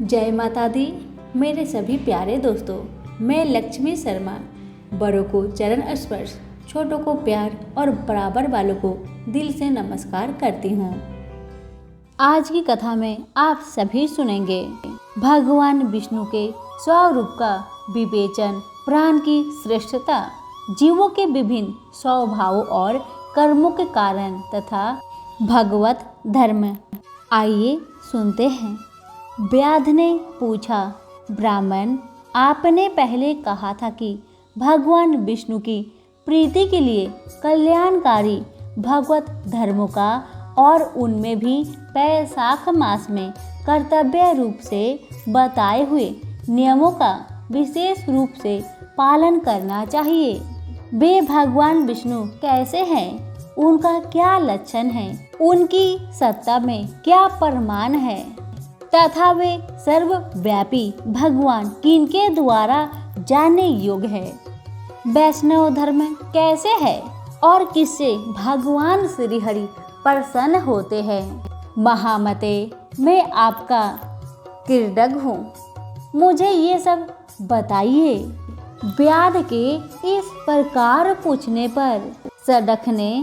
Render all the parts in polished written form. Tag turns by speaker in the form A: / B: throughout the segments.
A: जय माता दी। मेरे सभी प्यारे दोस्तों, मैं लक्ष्मी शर्मा बड़ों को चरण स्पर्श, छोटों को प्यार और बराबर वालों को दिल से नमस्कार करती हूँ। आज की कथा में आप सभी सुनेंगे भगवान विष्णु के स्वरूप का विवेचन, प्राण की श्रेष्ठता, जीवों के विभिन्न स्वभावों और कर्मों के कारण तथा भगवत धर्म। आइए सुनते हैं। व्याध ने पूछा, ब्राह्मण, आपने पहले कहा था कि भगवान विष्णु की प्रीति के लिए कल्याणकारी भगवत धर्मों का और उनमें भी वैशाख मास में कर्तव्य रूप से बताए हुए नियमों का विशेष रूप से पालन करना चाहिए। वे भगवान विष्णु कैसे हैं? उनका क्या लक्षण है? उनकी सत्ता में क्या प्रमाण है? तथा वे सर्वव्यापी भगवान किनके द्वारा जानने योग्य है? वैष्णव धर्म कैसे है और किससे भगवान श्री हरि प्रसन्न होते हैं? महामते, मैं आपका कृतज्ञ हूँ, मुझे ये सब बताइए। व्याध के इस प्रकार पूछने पर सडख ने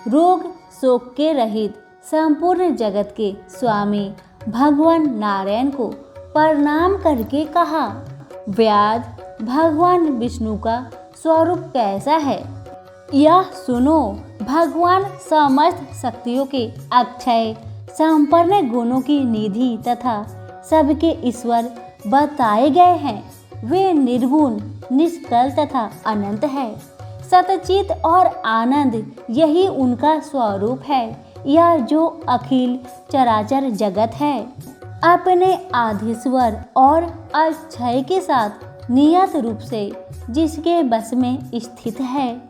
A: रोग शोक के रहित संपूर्ण जगत के स्वामी भगवान नारायण को प्रणाम करके कहा, व्याध, भगवान विष्णु का स्वरूप कैसा है यह सुनो। भगवान समस्त शक्तियों के अक्षय संपन्न गुणों की निधि तथा सबके ईश्वर बताए गए हैं। वे निर्गुण, निष्कल तथा अनंत है। सतचित और आनंद यही उनका स्वरूप है। यह जो अखिल चराचर जगत है अपने आधीश्वर और अक्षय के साथ नियत रूप से जिसके बस में स्थित है,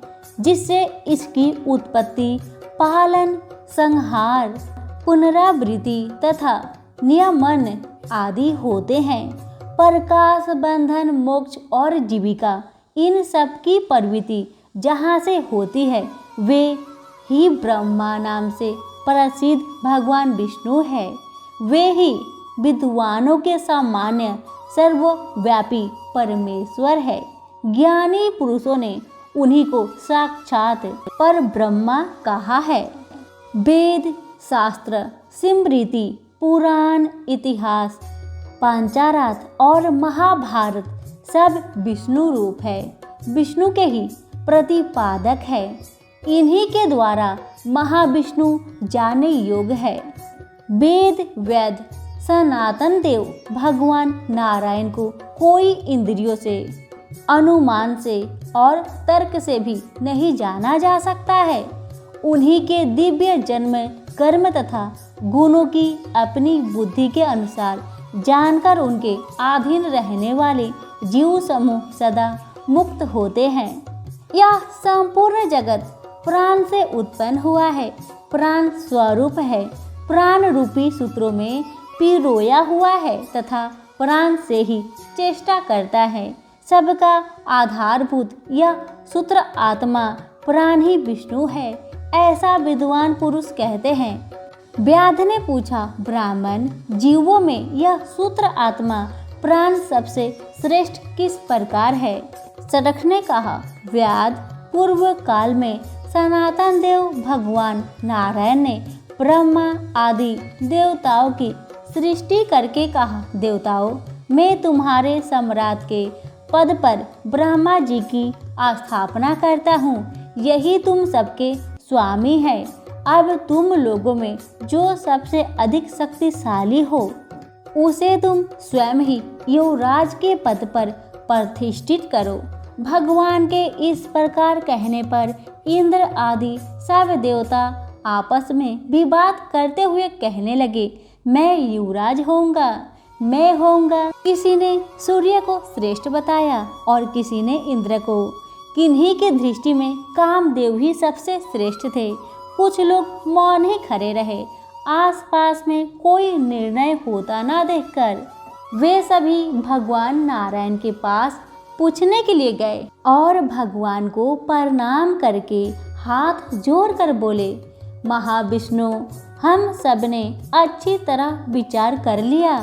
A: जिससे इसकी उत्पत्ति, पालन, संहार, पुनरावृत्ति तथा नियमन आदि होते हैं। प्रकाश, बंधन, मोक्ष और जीविका, इन सब की प्रवृत्ति जहाँ से होती है वे ही ब्रह्मा नाम से प्रसिद्ध भगवान विष्णु है। वे ही विद्वानों के सामान्य सर्वव्यापी परमेश्वर है। ज्ञानी पुरुषों ने उन्हीं को साक्षात पर ब्रह्मा कहा है। वेद, शास्त्र, स्मृति, पुराण, इतिहास, पंचारात और महाभारत सब विष्णु रूप है, विष्णु के ही प्रतिपादक है। इन्हीं के द्वारा महाविष्णु जाने योग्य है। वेद वेद सनातन देव भगवान नारायण को कोई इंद्रियों से, अनुमान से और तर्क से भी नहीं जाना जा सकता है। उन्हीं के दिव्य जन्म, कर्म तथा गुणों की अपनी बुद्धि के अनुसार जानकर उनके अधीन रहने वाले जीव समूह सदा मुक्त होते हैं। यह संपूर्ण जगत प्राण से उत्पन्न हुआ है, प्राण स्वरूप है, प्राण रूपी सूत्रों में पिरोया हुआ है तथा प्राण से ही चेष्टा करता है। सबका आधारभूत यह सूत्र आत्मा प्राण ही विष्णु है, ऐसा विद्वान पुरुष कहते हैं। व्याध ने पूछा, ब्राह्मण, जीवों में यह सूत्र आत्मा प्राण सबसे श्रेष्ठ किस प्रकार है? सडख ने कहा, व्याध, पूर्व काल में सनातन देव भगवान नारायण ने ब्रह्मा आदि देवताओं की सृष्टि करके कहा, देवताओं, मैं तुम्हारे सम्राट के पद पर ब्रह्मा जी की स्थापना करता हूँ। यही तुम सबके स्वामी है। अब तुम लोगों में जो सबसे अधिक शक्तिशाली हो उसे तुम स्वयं ही युवराज के पद पर प्रतिष्ठित करो। भगवान के इस प्रकार कहने पर इंद्र आदि सब देवता आपस में विवाद करते हुए कहने लगे, मैं युवराज होऊंगा, मैं होऊंगा। किसी ने सूर्य को श्रेष्ठ बताया और किसी ने इंद्र को। किन्हीं की दृष्टि में कामदेव ही सबसे श्रेष्ठ थे। कुछ लोग मौन ही खड़े रहे, आसपास में कोई निर्णय होता ना देखकर। वे सभी भगवान नारायण के पास पूछने के लिए गए और भगवान को प्रणाम करके हाथ जोड़कर बोले, महाविष्णु, हम सब ने अच्छी तरह विचार कर लिया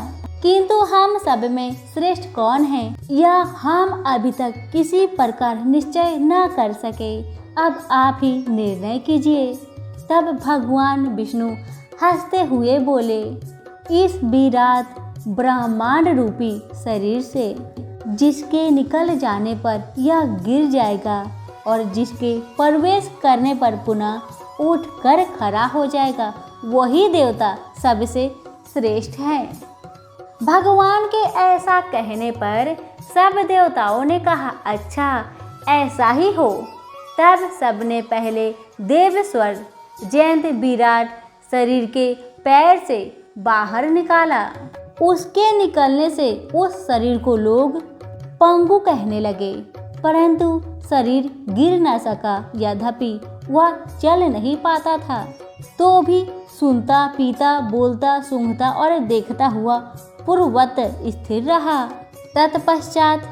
A: किंतु हम सब में श्रेष्ठ कौन है, यह हम अभी तक किसी प्रकार निश्चय न कर सके। अब आप ही निर्णय कीजिए। तब भगवान विष्णु हंसते हुए बोले, इस विराट ब्रह्मांड रूपी शरीर से जिसके निकल जाने पर यह गिर जाएगा और जिसके प्रवेश करने पर पुनः उठकर खड़ा हो जाएगा, वही देवता सबसे श्रेष्ठ है। भगवान के ऐसा कहने पर सब देवताओं ने कहा, अच्छा ऐसा ही हो। तब सबने पहले देव स्वर जयंत विराट शरीर के पैर से बाहर निकाला। उसके निकलने से उस शरीर को लोग पंगु कहने लगे, परंतु शरीर गिर न सका। यद्यपि वह चल नहीं पाता था, तो भी सुनता, पीता, बोलता, सूंघता और देखता हुआ पूर्ववत स्थिर रहा। तत्पश्चात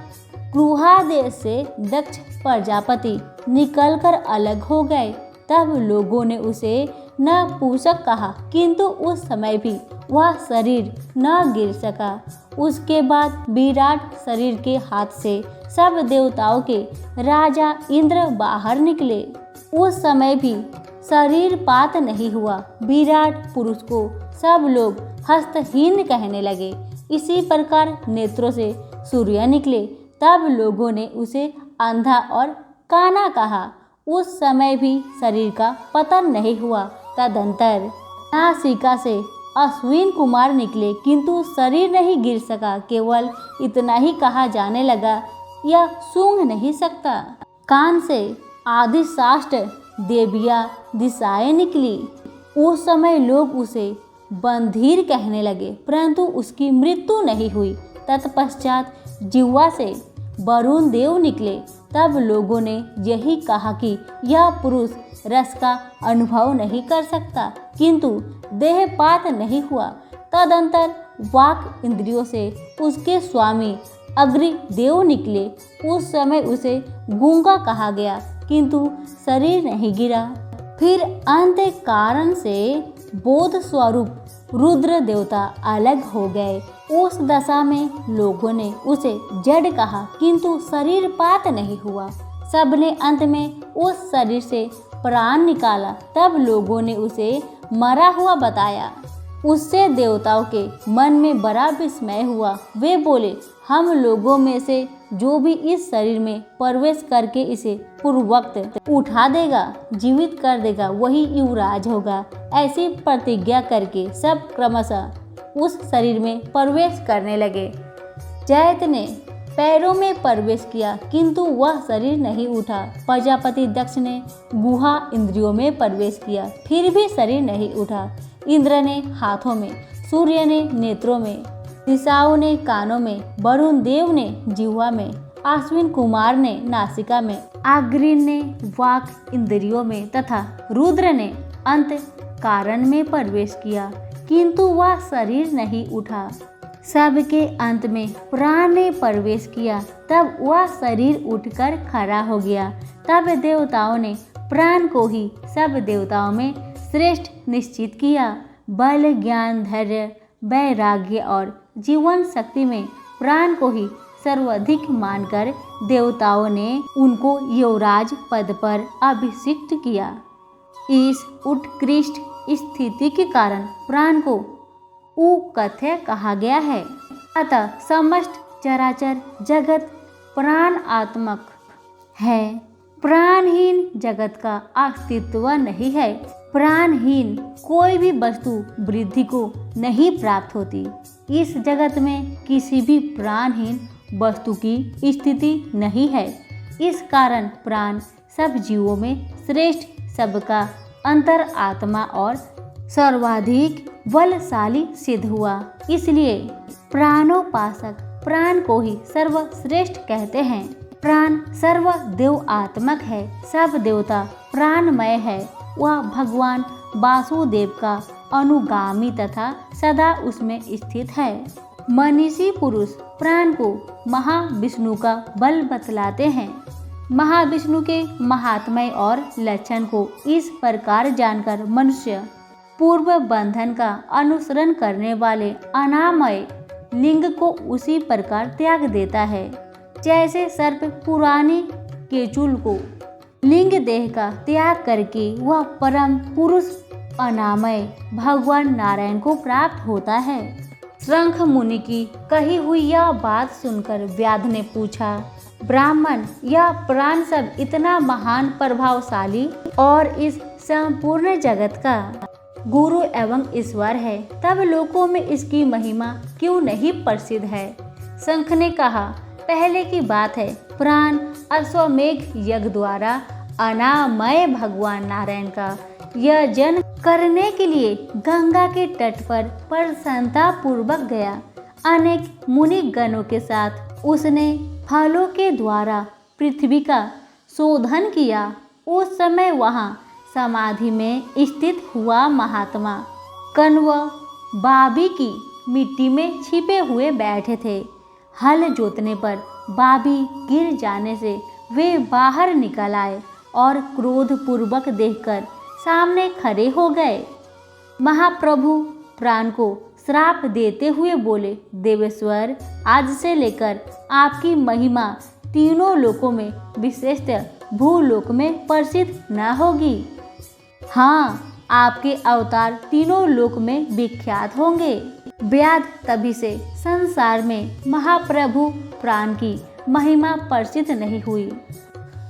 A: क्रुहा देश से दक्ष प्रजापति निकलकर अलग हो गए। तब लोगों ने उसे नपुंसक कहा, किंतु उस समय भी वह शरीर न गिर सका। उसके बाद विराट शरीर के हाथ से सब देवताओं के राजा इंद्र बाहर निकले। उस समय भी शरीर पात नहीं हुआ। विराट पुरुष को सब लोग हस्तहीन कहने लगे। इसी प्रकार नेत्रों से सूर्य निकले। तब लोगों ने उसे अंधा और काना कहा। उस समय भी शरीर का पतन नहीं हुआ। तदंतर नासिका से अश्विन कुमार निकले, किंतु शरीर नहीं गिर सका। केवल इतना ही कहा जाने लगा, यह सूंघ नहीं सकता। कान से आदिशाष्ट देविया दिशाएं निकली। उस समय लोग उसे बंधीर कहने लगे, परंतु उसकी मृत्यु नहीं हुई। तत्पश्चात जिह्वा से वरुण देव निकले। तब लोगों ने यही कहा कि यह पुरुष रस का अनुभव नहीं कर सकता, किंतु देहपात नहीं हुआ। तदंतर वाक इंद्रियों से उसके स्वामी अग्निदेव निकले। उस समय उसे गूंगा कहा गया, किंतु शरीर नहीं गिरा। फिर अंत कारण से बोध स्वरूप रुद्र देवता अलग हो गए। उस दशा में लोगों ने उसे जड़ कहा, किंतु शरीर पात नहीं हुआ। सबने अंत में उस शरीर से प्राण निकाला। तब लोगों ने उसे मरा हुआ बताया। उससे देवताओं के मन में बड़ा विस्मय हुआ। वे बोले, हम लोगों में से जो भी इस शरीर में प्रवेश करके इसे पूर्ववत उठा देगा, जीवित कर देगा, वही युवराज होगा। ऐसी प्रतिज्ञा करके सब क्रमशः उस शरीर में प्रवेश करने लगे। जयंत ने पैरों में प्रवेश किया, किंतु वह शरीर नहीं उठा। प्रजापति दक्ष ने गुहा इंद्रियों में प्रवेश किया, फिर भी शरीर नहीं उठा। इंद्र ने हाथों में, सूर्य ने नेत्रों में, दिशाओं ने कानों में, वरुण देव ने जिह्वा में, अश्विन कुमार ने नासिका में, अग्नि ने वाक इंद्रियों में तथा रुद्र ने अंत कारण में प्रवेश किया, किंतु वह शरीर नहीं उठा। सबके अंत में प्राण ने प्रवेश किया। तब वह शरीर उठकर खड़ा हो गया। तब देवताओं ने प्राण को ही सब देवताओं में श्रेष्ठ निश्चित किया। बल, ज्ञान, धैर्य, वैराग्य और जीवन शक्ति में प्राण को ही सर्वाधिक मानकर देवताओं ने उनको युवराज पद पर अभिषिक्त किया। इस उत्कृष्ट स्थिति के कारण प्राण को उकथ्य कहा गया है। अतः समस्त चराचर जगत प्राण आत्मक है। प्राणहीन जगत का अस्तित्व नहीं है। प्राणहीन कोई भी वस्तु वृद्धि को नहीं प्राप्त होती। इस जगत में किसी भी प्राणहीन वस्तु की स्थिति नहीं है। इस कारण प्राण सब जीवों में श्रेष्ठ, सबका अंतर आत्मा और सर्वाधिक बलशाली सिद्ध हुआ। इसलिए प्राणोपासक प्राण को ही सर्वश्रेष्ठ कहते हैं। प्राण सर्वदेव आत्मक है। सब देवता प्राणमय है। वह भगवान वासुदेव का अनुगामी तथा सदा उसमें स्थित है। मनीषी पुरुष प्राण को महाविष्णु का बल बतलाते हैं। महाविष्णु के महात्म्य और लक्षण को इस प्रकार जानकर मनुष्य पूर्व बंधन का अनुसरण करने वाले अनामय लिंग को उसी प्रकार त्याग देता है जैसे सर्प पुराने केचुल को। लिंग देह का त्याग करके वह परम पुरुष अनामय भगवान नारायण को प्राप्त होता है। शंख मुनि की कही हुई यह बात सुनकर व्याध ने पूछा, ब्राह्मण, यह प्राण सब इतना महान प्रभावशाली और इस संपूर्ण जगत का गुरु एवं ईश्वर है, तब लोकों में इसकी महिमा क्यों नहीं प्रसिद्ध है? शंख ने कहा, पहले की बात है, प्राण अश्वमेघ यज्ञ द्वारा अनामय भगवान नारायण का यजन करने के लिए गंगा के तट पर प्रसन्नता पूर्वक गया। अनेक मुनि गणों के साथ उसने फलों के द्वारा पृथ्वी का शोधन किया। उस समय वहाँ समाधि में स्थित हुआ महात्मा कण्व बाबी की मिट्टी में छिपे हुए बैठे थे। हल जोतने पर बाबी गिर जाने से वे बाहर निकल आए और क्रोध पूर्वक देखकर सामने खड़े हो गए। महाप्रभु प्राण को श्राप देते हुए बोले, देवेश्वर, आज से लेकर आपकी महिमा तीनों लोकों में विशेषतः भूलोक में प्रसिद्ध न होगी। हाँ, आपके अवतार तीनों लोक में विख्यात होंगे। व्याध तभी से संसार में महाप्रभु प्राण की महिमा प्रसिद्ध नहीं हुई।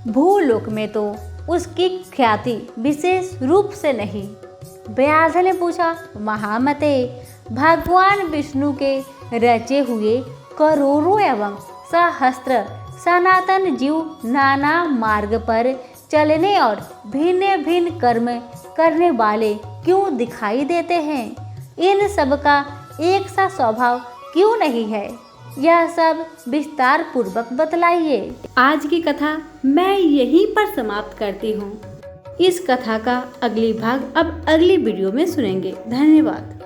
A: भूलोक में तो उसकी ख्याति विशेष रूप से नहीं। व्याध ने पूछा, महामते, भगवान विष्णु के रचे हुए करोड़ों एवं सहस्त्र सनातन जीव नाना मार्ग पर चलने और भिन्न भिन्न कर्म करने वाले क्यों दिखाई देते हैं? इन सब का एक सा स्वभाव क्यों नहीं है? यह सब विस्तार पूर्वक बतलाइए। आज की कथा मैं यहीं पर समाप्त करती हूँ। इस कथा का अगली भाग अब अगली वीडियो में सुनेंगे। धन्यवाद।